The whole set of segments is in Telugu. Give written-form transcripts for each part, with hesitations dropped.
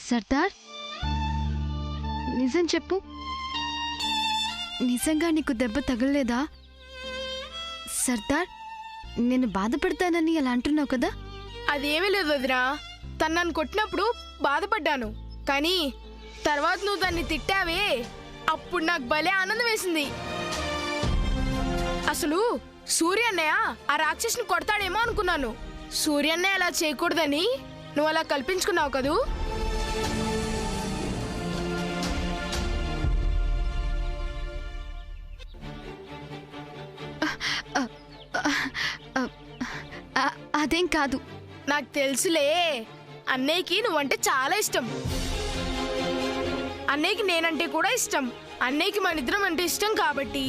సర్దార్, నిజం చెప్పు, నిజంగా నీకు దెబ్బ తగలలేదా? సర్దార్, నేను బాధపడతానని అలా అంటున్నావు కదా? అదేమీ లేదు వదినా. తను నన్ను కొట్టినప్పుడు బాధపడ్డాను, కానీ తర్వాత నువ్వు దాన్ని తిట్టావే, అప్పుడు నాకు భలే ఆనందం వేసింది. అసలు సూర్యన్నయ్య ఆ రాక్షసుని కొడతాడేమో అనుకున్నాను. సూర్యన్నయ్య అలా చేయకూడదని నువ్వు అలా కల్పించుకున్నావు కదూ. అదేం కాదు. నాకు తెలుసులే, అన్నయ్యకి నువ్వంటే చాలా ఇష్టం. అన్నయ్యకి నేనంటే కూడా ఇష్టం. అన్నయ్యకి మనిద్దరం అంటే ఇష్టం కాబట్టి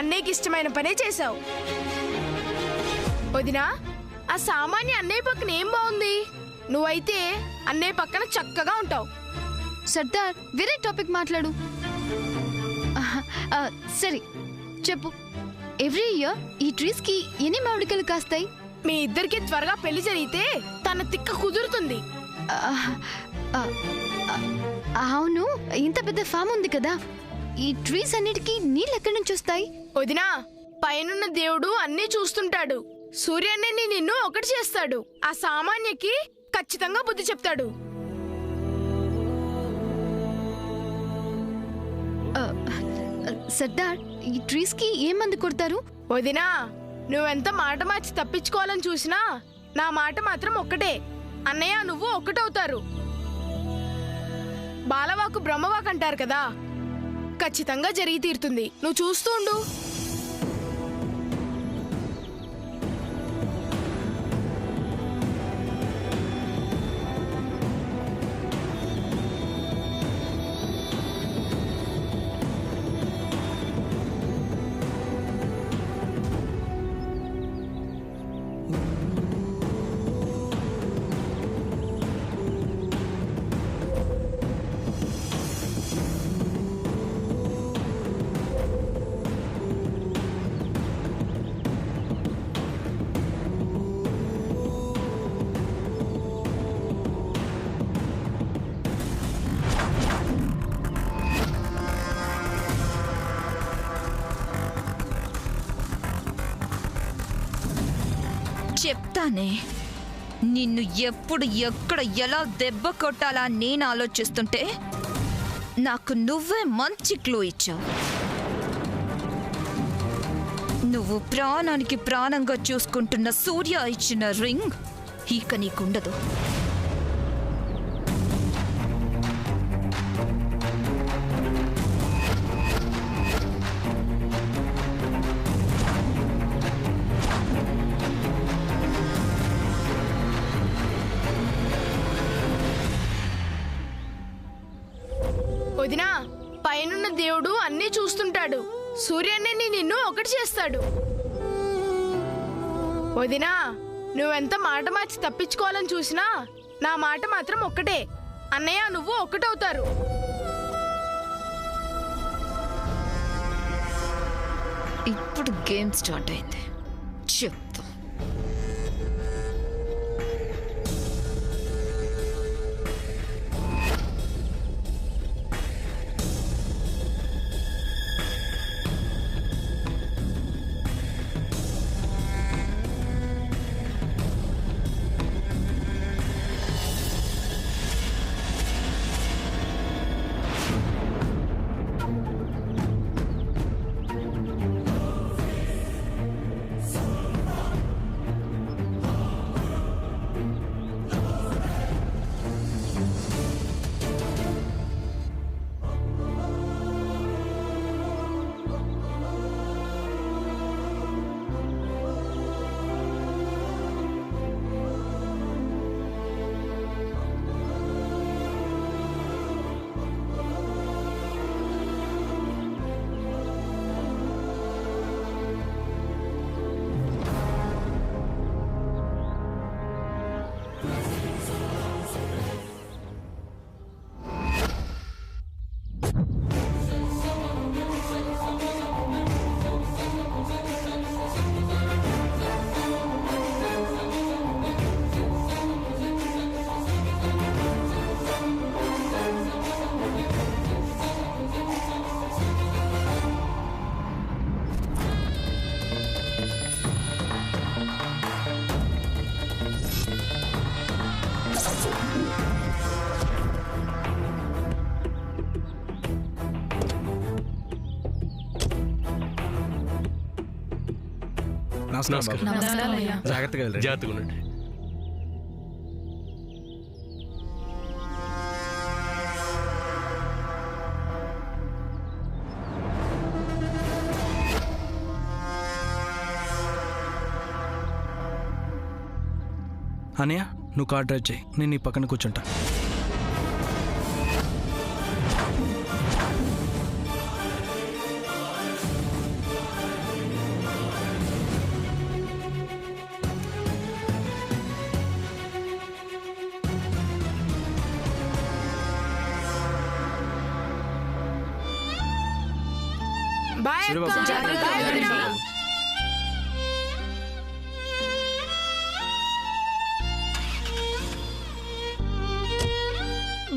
అన్నయ్యకి ఇష్టమైన పనే చేశావు. వదినా, ఆ సామాన్య అన్నయ్య పక్కన ఏం బాగుంది? నువ్వైతే అన్నయ్య పక్కన చక్కగా ఉంటావు. సర్దార్, వేరే టాపిక్ మాట్లాడు. సరే చెప్పు, ఎవ్రీ ఇయర్ ఈ ట్రీస్ కి ఎన్ని మామిడికాయలు కాస్తాయి? మీ ఇద్దరికి త్వరగా పెళ్లి జరిగితే తన తిక్క కుదురుతుంది. అవును, ఇంత పెద్ద ఫామ్ ఉంది కదా, ఈ ట్రీస్ అన్నిటికీ నీళ్ళు ఎక్కడి నుంచి వస్తాయి? వదినా, పైనున్న దేవుడు అన్నీ చూస్తుంటాడు. సూర్యన్నని నిన్ను ఒకటి చేస్తాడు. ఆ సామాన్యకి ఖచ్చితంగా బుద్ధి చెప్తాడు. సర్దార్, ఈ ట్రీస్ కి ఏ మందు కొడతారు? వదినా, నువ్వెంత మాట మార్చి తప్పించుకోవాలని చూసినా నా మాట మాత్రం ఒక్కటే. అన్నయ్య నువ్వు ఒక్కటవుతారు. బాలవాకు బ్రహ్మవాకు అంటారు కదా, ఖచ్చితంగా జరిగి తీరుతుంది. నువ్వు చూస్తూ ఉండు. చెప్తానే, నిన్ను ఎప్పుడు ఎక్కడ ఎలా దెబ్బ కొట్టాలా నేను ఆలోచిస్తుంటే నాకు నువ్వే మంచి క్లూ ఇచ్చావు. నువ్వు ప్రాణానికి ప్రాణంగా చూసుకుంటున్న సూర్య ఇచ్చిన రింగ్ ఇక నీకుండదు. వదినా, పైనున్న దేవుడు అన్నీ చూస్తుంటాడు. సూర్యన్నని నిన్ను ఒకటి చేస్తాడు. వదినా, నువ్వెంత మాట మార్చి తప్పించుకోవాలని చూసినా నా మాట మాత్రం ఒక్కటే. అన్నయ్య నువ్వు ఒక్కటవుతారు. ఇప్పుడు గేమ్ స్టార్ట్ అయింది, చెప్తా. నమస్కారం. జాగ్రత్తగా వెళ్ళండి. జాగ్రత్తగా ఉండండి. అనయ్య నువ్వు కార్ డ్రైవ్ చేయి, నేను నీ పక్కన కూర్చుంటా. బాయ్ అక్క. సూర్యబాబు. బాయ్ వదినా.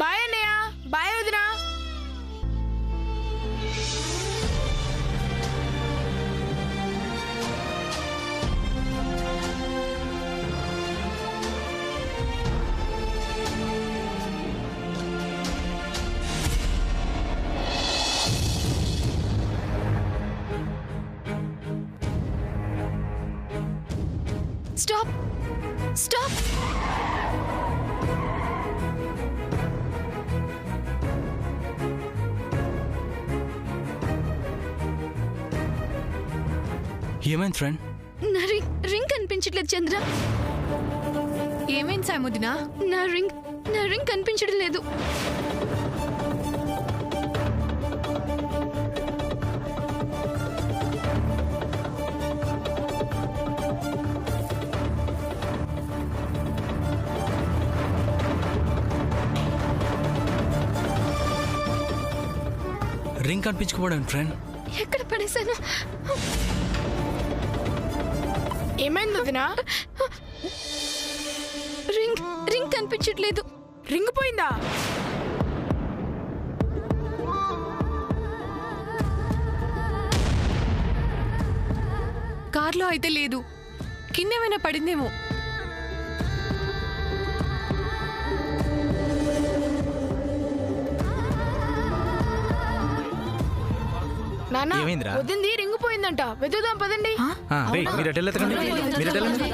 బాయ్ అన్నయ్య. బాయ్ వదినా. Stop stop. ఏమైంది ఫ్రెండ్? నా రింగ్ కనిపించట్లేదు చంద్ర. ఏమైంది సాముదినా? నా రింగ్ కనిపించడం లేదు. రింగ్ కనిపించుకోవడం ఫ్రెండ్. ఎక్కడ పడేశాను? ఏమైంది వదినా? రింగ్ కనిపించట్లేదు. రింగ్ పోయిందా? కార్లో అయితే లేదు, కిందేమైనా పడిందేమో. నాన్న ఏమైందిరా? వదింది రింగ్ పోయిందంట. వెతుకుదాం పదండి. రేయ్, మీరు అటు వెళ్ళెత్తకండి. మీరు అటు వెళ్ళండి.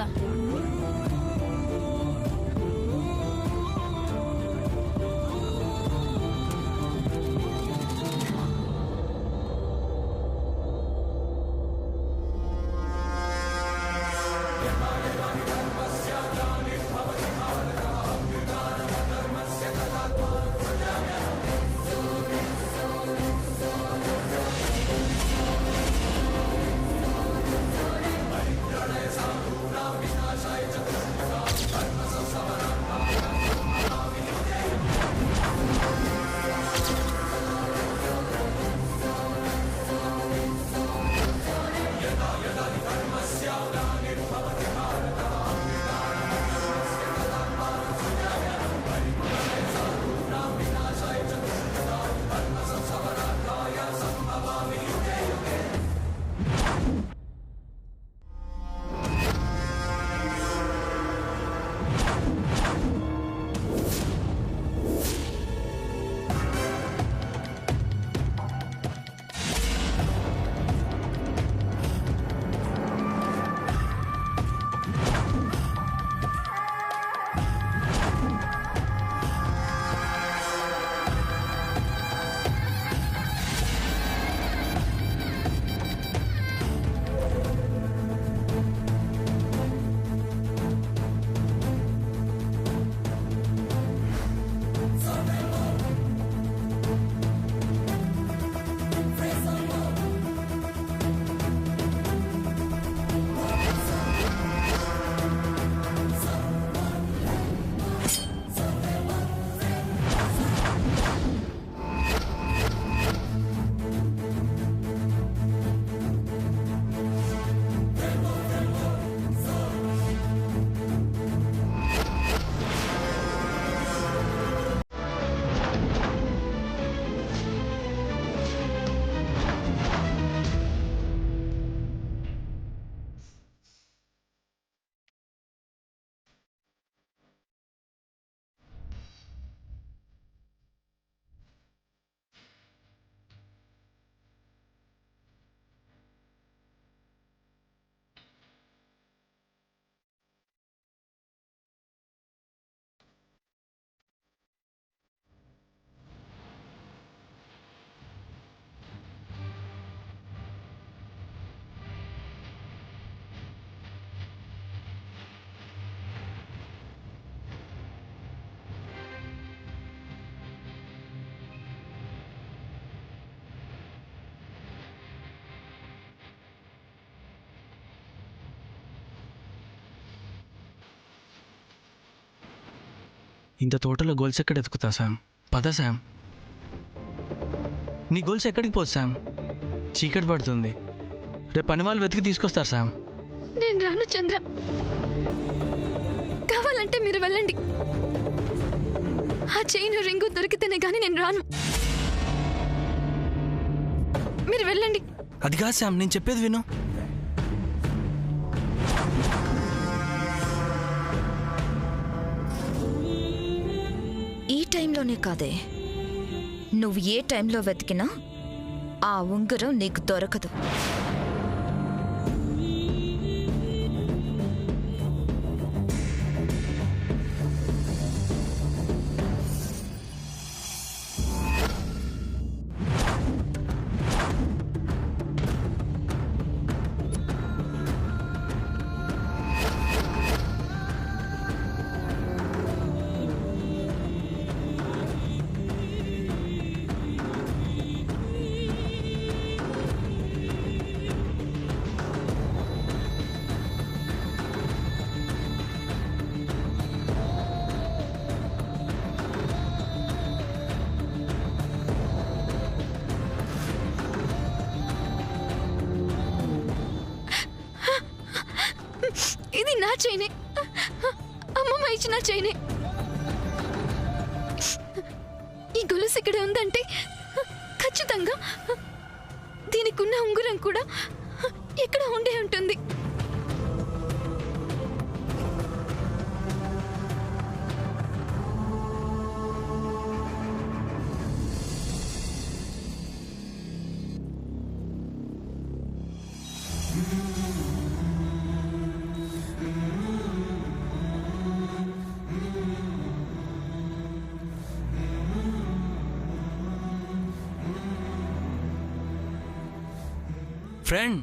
ఇంత తోటలో గోల్స్ ఎక్కడ ఎత్తుకుతా శామ్? పద శామ్. నీ గోల్స్ ఎక్కడికి పోదు శామ్? చీకటి పడుతుంది. రేపు పని వాళ్ళు వెతికి తీసుకొస్తారు శామ్. నేను రాను చంద్ర. కావాలంటే మీరు వెళ్ళండి. ఆ చైన్ రింగు దొరికితేనే కానీ నేను రాను. మీరు వెళ్ళండి. అది కాదు శామ్, నేను చెప్పేది విను. ఈ టైంలోనే కాదే, నువ్వు ఏ టైంలో వెతికినా ఆ ఉంగరం నీకు దొరకదు. ఇది నా చైనే, అమ్మమ్మ ఇచ్చిన చైనే. ఈ గొలుసు ఇక్కడ ఉందంటే ఖచ్చితంగా దీనికున్న ఉంగరం కూడా ఎక్కడ ఉండే ఉంటుంది. ఫ్రెండ్,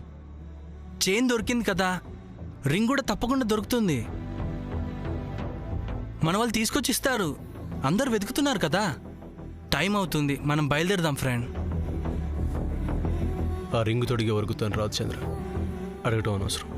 చైన్ దొరికింది కదా, రింగ్ కూడా తప్పకుండా దొరుకుతుంది. మన వాళ్ళు తీసుకొచ్చి ఇస్తారు. అందరు వెతుకుతున్నారు కదా, టైం అవుతుంది. మనం బయలుదేరదాం ఫ్రెండ్. ఆ రింగు తొడిగే వరకు తను రాదు చంద్ర, అడగటం అనవసరం.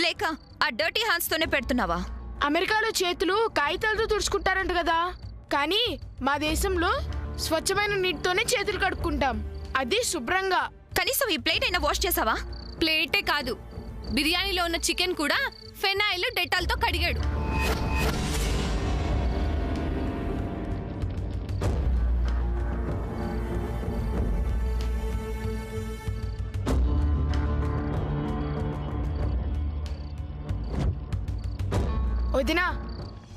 లేక ఆ డర్టీ హ్యాండ్స్ తోనే పెడుతున్నావా? అమెరికాలో చేతులు కాగితాలతో తుడుచుకుంటారంట కదా, కానీ మా దేశంలో స్వచ్ఛమైన నీటితోనే చేతులు కడుక్కుంటాం, అది శుభ్రంగా. కనీసం ఈ ప్లేట్ అయినా వాష్ చేసావా? ప్లేటే కాదు, బిర్యానీలో ఉన్న చికెన్ కూడా ఫెనాయిల్ డెటాల్తో కడిగాడు. వదినా,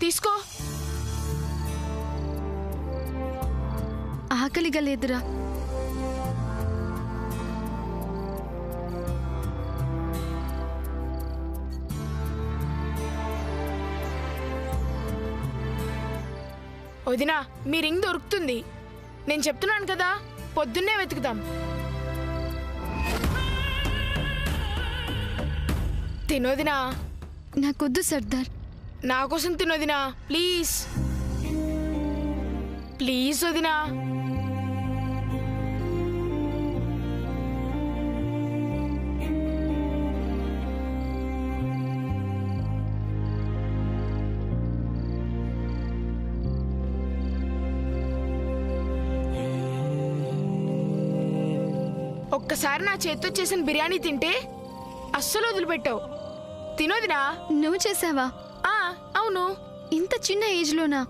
తీసుకో. ఆకలిగా లేదురా. వదినా, మీ రింగ్ దొరుకుతుంది. నేను చెప్తున్నాను కదా, పొద్దున్నే వెతుకుదాం. తినోదినా. నాకొద్దు సర్దార్. నా కోసం తినోదినా, ప్లీజ్ ప్లీజ్ వదినా. ఒక్కసారి నా చేత్తో చేసిన బిర్యానీ తింటే అస్సలు వదిలిపెట్టావు. తినోదినా? నువ్వు చేసావా? అవును. ఇంత చిన్న ఏజ్లోనా?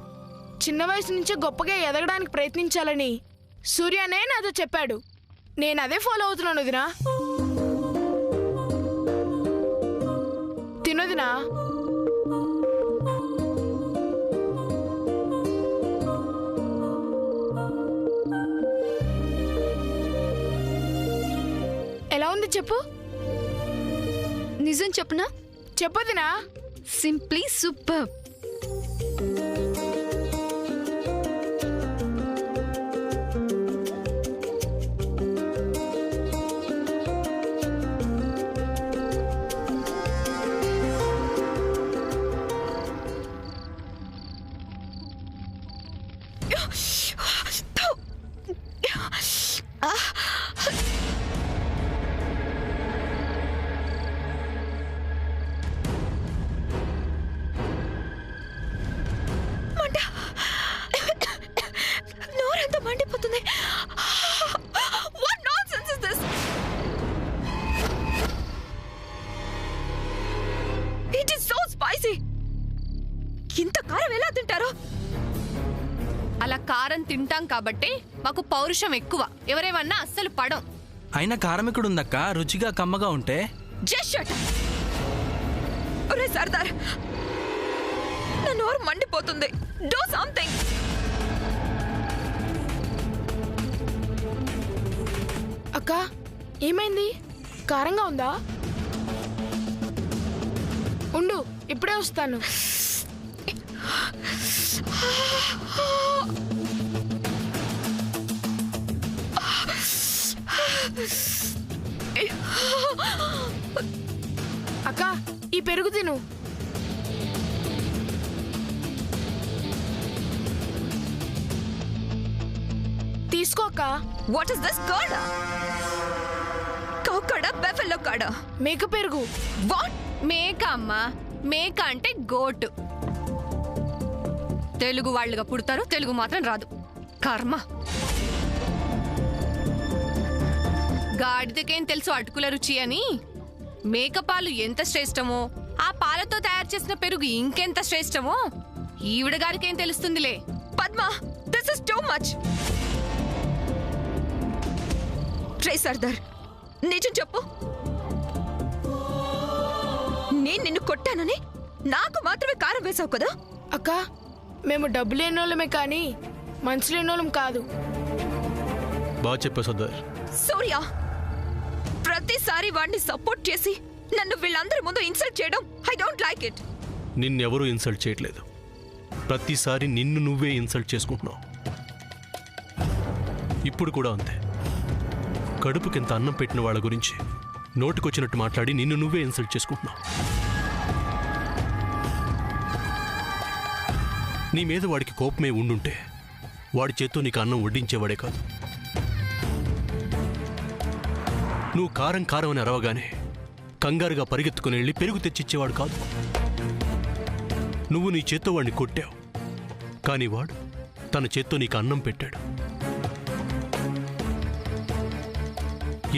చిన్న వయసు నుంచే గొప్పగా ఎదగడానికి ప్రయత్నించాలని సూర్యనే నాతో చెప్పాడు. నేను అదే ఫాలో అవుతున్నాను వదినా. తినోదినా? ఎలా ఉంది చెప్పు. నిజం చెప్పునా? చెప్పొదినా? Simply super. నోరంతా మండిపోతుంది. What nonsense is this? It is so spicy. ఇంత కారం ఎలా తింటారో? అలా కారం తింటాం కాబట్టి మాకు పౌరుషం ఎక్కువ. ఎవరేమన్నా అస్సలు పడం. అయినా కారం ఎక్కడుందక్క? రుచిగా కమ్మగా ఉంటే. Just shut up. ఒరే సర్దార్, నా నోరు మండిపోతుంది. Do something. అక్క ఏమైంది? కారంగా ఉందా? ఉండు, ఇప్పుడే వస్తాను. అక్క ఈ పెరుగు తిను. తీసుకో అక్క. What is this curd? Cow curd, buffalo curd. మేక పెరుగు. What? మేక అమ్మా. మేక అంటే గోటు. తెలుగు వాళ్ళుగా పుడతారు, తెలుగు మాత్రం రాదు. కర్మ. గాడిదకేం తెలుసు అటుకుల రుచి అని. మేకపాలు ఎంత శ్రేష్టమో, ఆ పాలతో తయారు చేసిన పెరుగు ఇంకెంత శ్రేష్టమో ఈవిడ గారికేం తెలుస్తుందిలే. Padma, this is too much. రే సర్దార్, నిజం చెప్పు. నేను నిన్ను కొట్టానని నాకు మాత్రమే కారం వేసావు కదా? అక్క మేము డబ్బు లేనోళ్ళమే కానీ మనసు లేనోళ్ళం కాదు. బాగా చెప్పావు సర్దార్. సూర్య, ప్రతిసారి వాడిని సపోర్ట్ చేసి నన్ను వీళ్ళందరి ముందు ఇన్సల్ట్ చేయడం ఐ డోంట్ లైక్ ఇట్. నిన్నెవరూ ఇన్సల్ట్ చేయట్లేదు. ప్రతిసారి నిన్ను నువ్వే ఇన్సల్ట్ చేసుకుంటున్నావు. ఇప్పుడు కూడా అంతే. కడుపుకింత అన్నం పెట్టిన వాళ్ళ గురించి నోటికొచ్చినట్టు మాట్లాడి నిన్ను నువ్వే ఇన్సల్ట్ చేసుకుంటున్నావు. నీ మీద వాడికి కోపమే ఉండుంటే వాడి చేత్తో నీకు అన్నం వడ్డించేవాడే కాదు. నువ్వు కారం కారం అని అరవగానే కంగారుగా పరిగెత్తుకుని వెళ్ళి పెరుగు తెచ్చిచ్చేవాడు కాదు. నువ్వు నీ చేత్తో వాడిని కొట్టావు, కానీ వాడు తన చేత్తో నీకు అన్నం పెట్టాడు.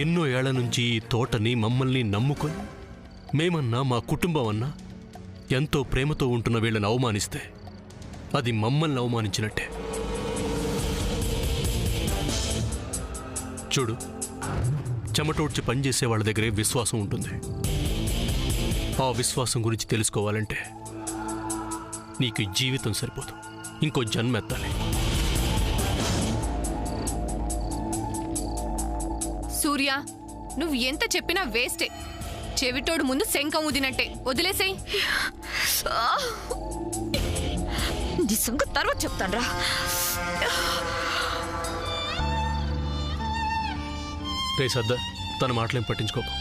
ఎన్నో ఏళ్ల నుంచి ఈ తోటని మమ్మల్ని నమ్ముకొని మేమన్నా మా కుటుంబం అన్నా ఎంతో ప్రేమతో ఉంటున్న వీళ్ళని అవమానిస్తే అది మమ్మల్ని అవమానించినట్టే. చూడు, చెమటోడ్చి పనిచేసే వాళ్ళ దగ్గరే విశ్వాసం ఉంటుంది. ఆ విశ్వాసం గురించి తెలుసుకోవాలంటే నీకు జీవితం సరిపోదు, ఇంకో జన్మ ఎత్తాలి. సూర్య, నువ్వు ఎంత చెప్పినా వేస్టే. చెవిటోడు ముందు శంఖం ఊదినట్టే. వదిలేసేయ్. నీ సంగతి తర్వాత చెప్తాను రా. రే సర్దార్, తన మాటలేం పట్టించుకోకు.